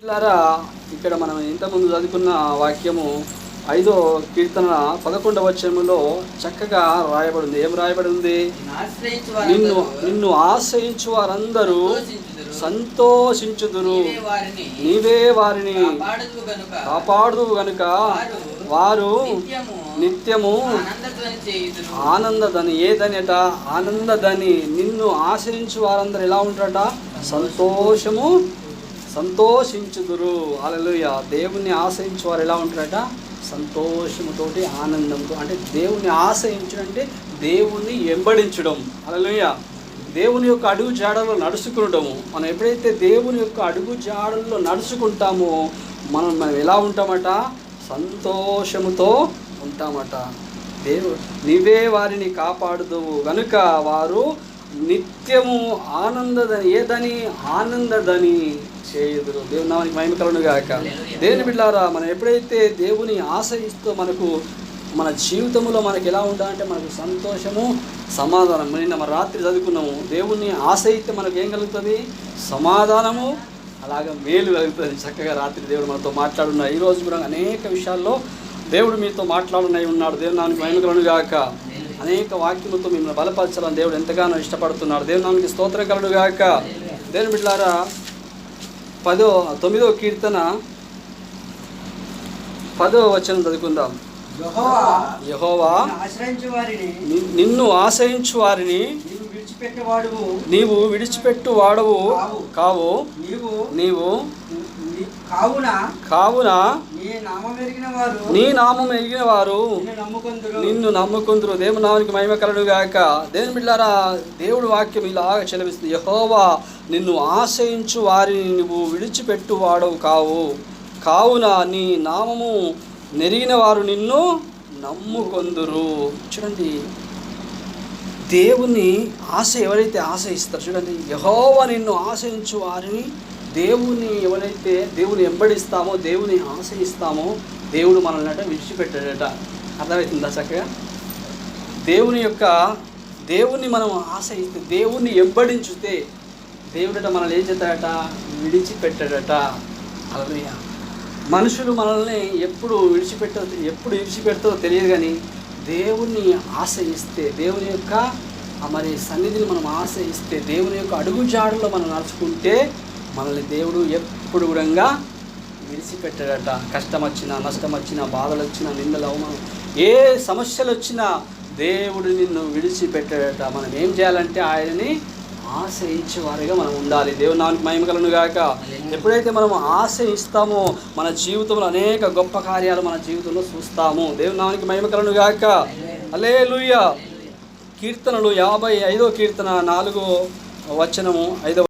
ఇట్లారా ఇక్కడ మనం ఇంతకుముందు చదువుకున్న వాక్యము 5వ కీర్తన 11వ వచనములో చక్కగా రాయబడింది. ఏం రాయబడి ఉంది? నిన్ను ఆశ్రయించు వారందరూ సంతోషించుదురు, నీవే వారిని కాపాడుదువు గనుక వారు నిత్యము ఆనందదని. ఏదనేట? ఆనందదని. నిన్ను ఆశ్రయించు వారందరూ ఎలా ఉంటారట? సంతోషించుదురు. హల్లెలూయా. దేవుణ్ణి ఆశ్రయించే వారు ఎలా ఉంటారట? సంతోషముతోటి, ఆనందంతో. అంటే దేవుణ్ణి ఆశ్రయించడం అంటే దేవుణ్ణి వెంబడించడం. హల్లెలూయా. దేవుని యొక్క అడుగు జాడల్లో నడుచుకుంటాము. మనం ఎప్పుడైతే దేవుని యొక్క అడుగు జాడల్లో నడుచుకుంటామో మనం ఎలా ఉంటామట? సంతోషముతో ఉంటామట. నీవే వారిని కాపాడుదువు గనుక వారు నిత్యము ఆనందదని. ఏదని? ఆనందదని చేయుదురు. దేవుని నామానికి మహిమ కలుగును గాక. దేవుని బిడ్డలారా, మనం ఎప్పుడైతే దేవుని ఆశ్రయిస్తూ మన జీవితంలో మనకి ఎలా ఉండాలంటే మనకు సంతోషము, సమాధానం. నిన్న మన రాత్రి చదువుకున్నాము. దేవుణ్ణి ఆశ్రయిస్తే మనకు ఏం కలుగుతుంది? సమాధానము, అలాగే మేలు కలుగుతుంది. చక్కగా రాత్రి దేవుడు మనతో మాట్లాడున్నాడు. ఈరోజు కూడా అనేక విషయాల్లో దేవుడు మీతో మాట్లాడున్నాయి ఉన్నాడు. దేవుని నామానికి మహిమ కలుగును గాక. అనేక వాక్యములతో మిమ్మల్ని బలపరచాలని దేవుడు ఎంతగానో ఇష్టపడుతున్నాడు. దేవుని నామానికి స్తోత్రం కలుగును గాక. దేవుని బిడ్డలారా, 9వ కీర్తన 10వ వచనం చదువుకుందాం. యెహోవా నిన్ను ఆశ్రయించు వారిని నీవు విడిచిపెట్టు వాడవు కావు. నీవు కావున నీ నామం ఎరిగిన వారు నిన్ను నమ్ముకుందురు. దేవుని నామానికి మహిమ కలుగును గాక. దేవుని బిడ్డలారా, దేవుడి వాక్యం ఇలాగ చెలవిస్తుంది. యెహోవా నిన్ను ఆశ్రయించు వారిని నువ్వు విడిచిపెట్టు వాడవు కావు. కావున నీ నామము నెరిగిన వారు నిన్ను నమ్ముకొందురు. చూడండి, దేవుని ఎవరైతే ఆశ్రయిస్తారో, చూడండి, యెహోవా నిన్ను ఆశ్రయించు వారిని, ఎవరైతే దేవుని వెంబడిస్తామో, దేవుని ఆశ్రయిస్తామో, దేవుడు మనల్ని విడిచిపెట్టాడట. అర్థమవుతుందా చక్కగా? దేవుని మనం ఆశ్రయిస్తే, దేవుణ్ణి వెంబడించితే దేవుడట మనల్ని ఏం చేస్తాడట? విడిచిపెట్టాడట. హల్లెలూయా. మనుషులు మనల్ని ఎప్పుడు విడిచిపెడతారో తెలియదు, కానీ దేవుణ్ణి ఆశ్రయిస్తే, దేవుని యొక్క సన్నిధిని మనం ఆశ్రయిస్తే, దేవుని యొక్క అడుగు జాడల్లో మనం నడుచుకుంటే మనల్ని దేవుడు ఎప్పుడు కూడా విడిచిపెట్టాడట. కష్టం వచ్చినా, నష్టం వచ్చినా, బాధలు వచ్చినా, నిందలు, అవమానం, ఏ సమస్యలు వచ్చినా దేవుడు నిన్ను విడిచిపెట్టాడట. మనం ఏం చేయాలంటే ఆయనని ఆశ్రయించే వారిగా మనం ఉండాలి. దేవుని నామానికి మహిమ కలుగును గాక. ఎప్పుడైతే మనం ఆశ్రయిస్తామో మన జీవితంలో అనేక గొప్ప కార్యాలు మన జీవితంలో చూస్తాము. దేవుని నామానికి మహిమ కలుగును గాక. హల్లెలూయా. కీర్తనలు 55వ కీర్తన 4వ వచనము 5వ